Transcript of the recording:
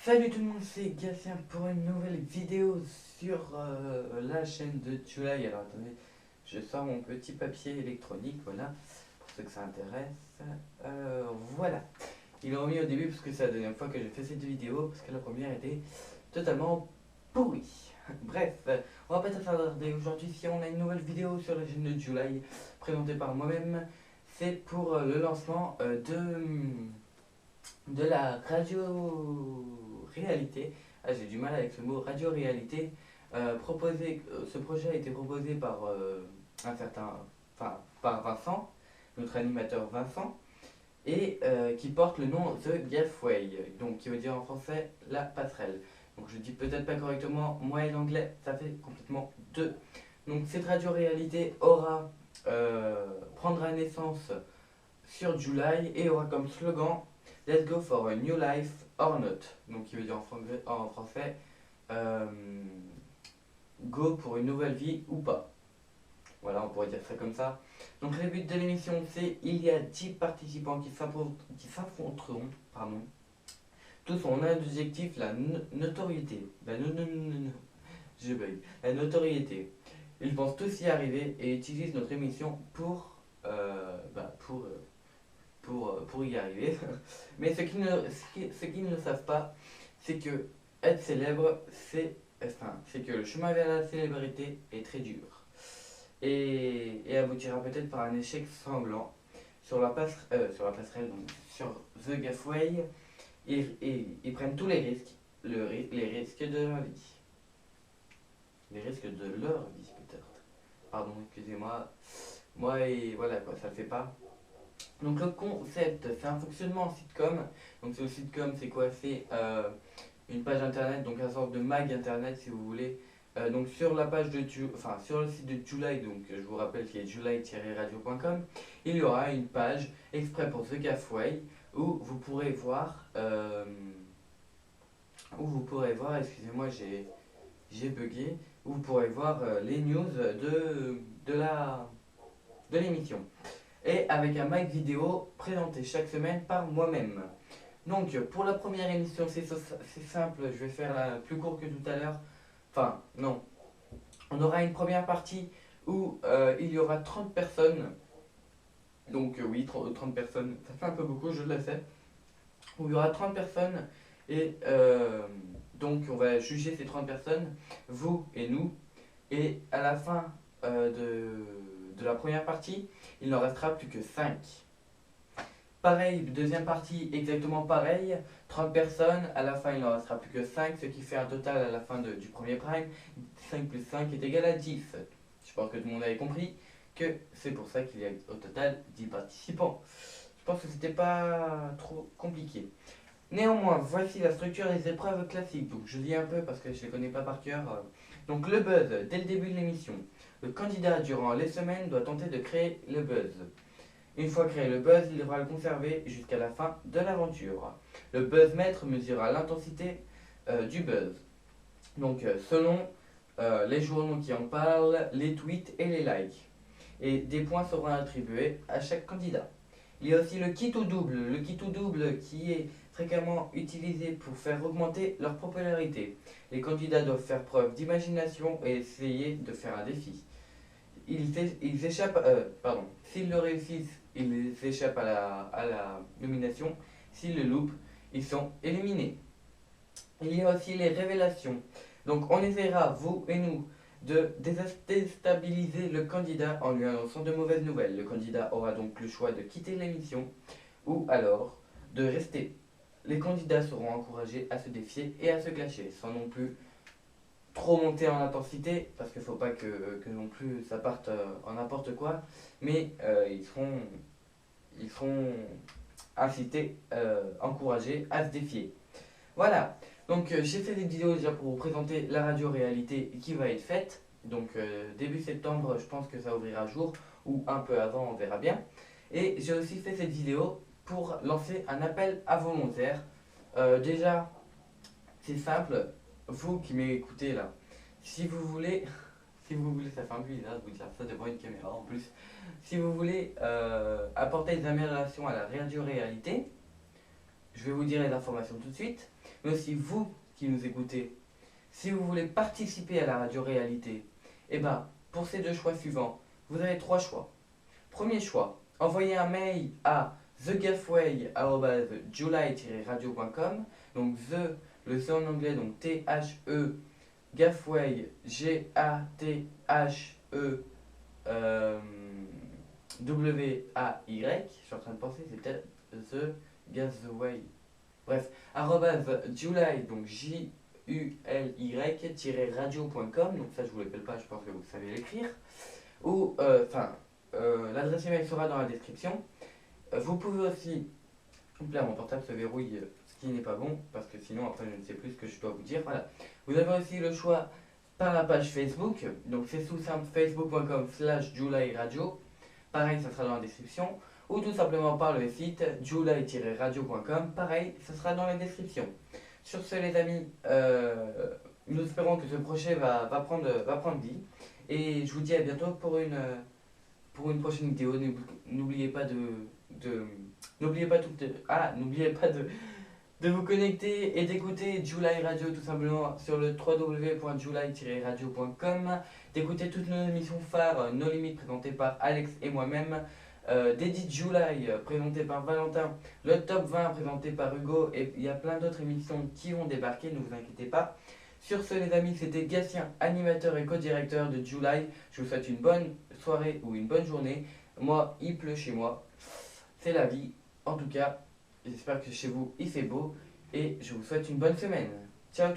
Salut tout le monde, c'est Gatien pour une nouvelle vidéo sur la chaîne de July. Alors attendez, je sors mon petit papier électronique, voilà, pour ceux que ça intéresse. Voilà, il est remis au début parce que c'est la deuxième fois que j'ai fait cette vidéo, parce que la première était totalement pourrie. Bref, on va pas s'attarder aujourd'hui si on a une nouvelle vidéo sur la chaîne de July, présentée par moi-même. C'est pour le lancement de la radio-réalité. Ah, j'ai du mal avec ce mot, radio-réalité. Ce projet a été proposé par un certain, enfin, par Vincent, notre animateur Vincent, et qui porte le nom The Gaffway, donc qui veut dire en français la passerelle. Donc je dis peut-être pas correctement, moi et l'anglais, ça fait complètement deux. Donc cette radio-réalité prendra naissance sur July et aura comme slogan Let's go for a new life or not. Donc qui veut dire en français euh, Go pour une nouvelle vie ou pas. Voilà, on pourrait dire ça comme ça. Donc le but de l'émission, c'est il y a 10 participants qui s'affronteront. Pardon. Tous ont un objectif, la notoriété. Je bug. La notoriété. Ils pensent tous y arriver et utilisent notre émission pour y arriver. Mais ce qu'ils ne savent pas, c'est que être célèbre, c'est que le chemin vers la célébrité est très dur. Et aboutira peut-être par un échec sanglant. Sur la passerelle, donc sur The Gaffway, ils prennent tous les risques, les risques de leur vie. Les risques de leur vie, peut-être. Pardon, excusez-moi. Moi, et voilà quoi, ça le fait pas. Donc le concept, c'est un fonctionnement en sitcom. Donc le sitcom, c'est quoi? C'est une page internet, donc un sorte de mag internet si vous voulez. Donc sur la page enfin sur le site de July, donc je vous rappelle qu'il est july-radio.com, il y aura une page exprès pour The Gaffway où vous pourrez voir, excusez-moi j'ai bugué, où vous pourrez voir les news de l'émission et avec un mic vidéo présenté chaque semaine par moi-même. Donc pour la première émission, c'est simple, je vais faire la plus court que tout à l'heure. Enfin, non. On aura une première partie où il y aura 30 personnes. Donc oui, 30 personnes, ça fait un peu beaucoup, je le sais. Où il y aura 30 personnes et donc on va juger ces 30 personnes, vous et nous. Et à la fin de la première partie, il n'en restera plus que 5. Pareil, deuxième partie, exactement pareil, 30 personnes, à la fin il n'en restera plus que 5, ce qui fait un total à la fin du premier prime, 5 plus 5 est égal à 10. Je pense que tout le monde avait compris que c'est pour ça qu'il y a au total 10 participants. Je pense que c'était pas trop compliqué. Néanmoins, voici la structure des épreuves classiques. Donc je lis un peu parce que je ne les connais pas par cœur. Donc le buzz, dès le début de l'émission. Le candidat, durant les semaines, doit tenter de créer le buzz. Une fois créé le buzz, il devra le conserver jusqu'à la fin de l'aventure. Le buzz maître mesurera l'intensité du buzz. Donc selon les journaux qui en parlent, les tweets et les likes. Et des points seront attribués à chaque candidat. Il y a aussi le kit ou double. Le kit ou double qui est fréquemment utilisé pour faire augmenter leur popularité. Les candidats doivent faire preuve d'imagination et essayer de faire un défi. Ils échappent, pardon, s'ils le réussissent, ils échappent à la nomination. S'ils le loupent, ils sont éliminés. Il y a aussi les révélations. Donc on essaiera, vous et nous, de déstabiliser le candidat en lui annonçant de mauvaises nouvelles. Le candidat aura donc le choix de quitter l'émission ou alors de rester. Les candidats seront encouragés à se défier et à se clasher, sans non plus trop monter en intensité, parce qu'il ne faut pas que non plus ça parte en n'importe quoi, mais ils seront incités, encouragés à se défier. Voilà, donc j'ai fait des vidéos déjà pour vous présenter la radio-réalité qui va être faite. Donc début septembre, je pense que ça ouvrira jour, ou un peu avant, on verra bien. Et j'ai aussi fait cette vidéo pour lancer un appel à volontaires. Déjà, c'est simple, vous qui m'écoutez là, si vous voulez, si vous voulez, ça fait un peu bizarre de vous dire ça devant une caméra en plus. Si vous voulez apporter des améliorations à la radio-réalité, je vais vous dire les informations tout de suite, mais aussi vous qui nous écoutez. Si vous voulez participer à la radio-réalité, eh ben, pour ces deux choix suivants, vous avez trois choix. Premier choix, envoyez un mail à thegafway@july-radio.com. Donc the, le C en anglais, donc T-H-E, Gafway, G-A-T-H-E, W-A-Y. Je suis en train de penser, c'est peut-être The Gasway. Bref, July, donc July-radio.com. Donc ça, je vous l'appelle pas, je pense que vous savez l'écrire. Ou, l'adresse email sera dans la description. Vous pouvez aussi, là mon portable se verrouille, ce qui n'est pas bon, parce que sinon après je ne sais plus ce que je dois vous dire. Voilà. Vous avez aussi le choix par la page Facebook, donc c'est tout simple, facebook.com/julyradio. Pareil, ça sera dans la description. Ou tout simplement par le site july-radio.com. Pareil, ça sera dans la description. Sur ce les amis, nous espérons que ce projet va prendre vie. Et je vous dis à bientôt pour une prochaine vidéo. N'oubliez pas n'oubliez pas de vous connecter et d'écouter July Radio tout simplement sur le www.july-radio.com, d'écouter toutes nos émissions phares, nos limites présentées par Alex et moi-même, d'Edit July présenté par Valentin, le top 20 présenté par Hugo, et il y a plein d'autres émissions qui vont débarquer, ne vous inquiétez pas. Sur ce les amis, c'était Gatien, animateur et co-directeur de July. Je vous souhaite une bonne soirée ou une bonne journée. Moi, il pleut chez moi. C'est la vie. En tout cas, j'espère que chez vous, il fait beau. Et je vous souhaite une bonne semaine. Ciao tout le monde.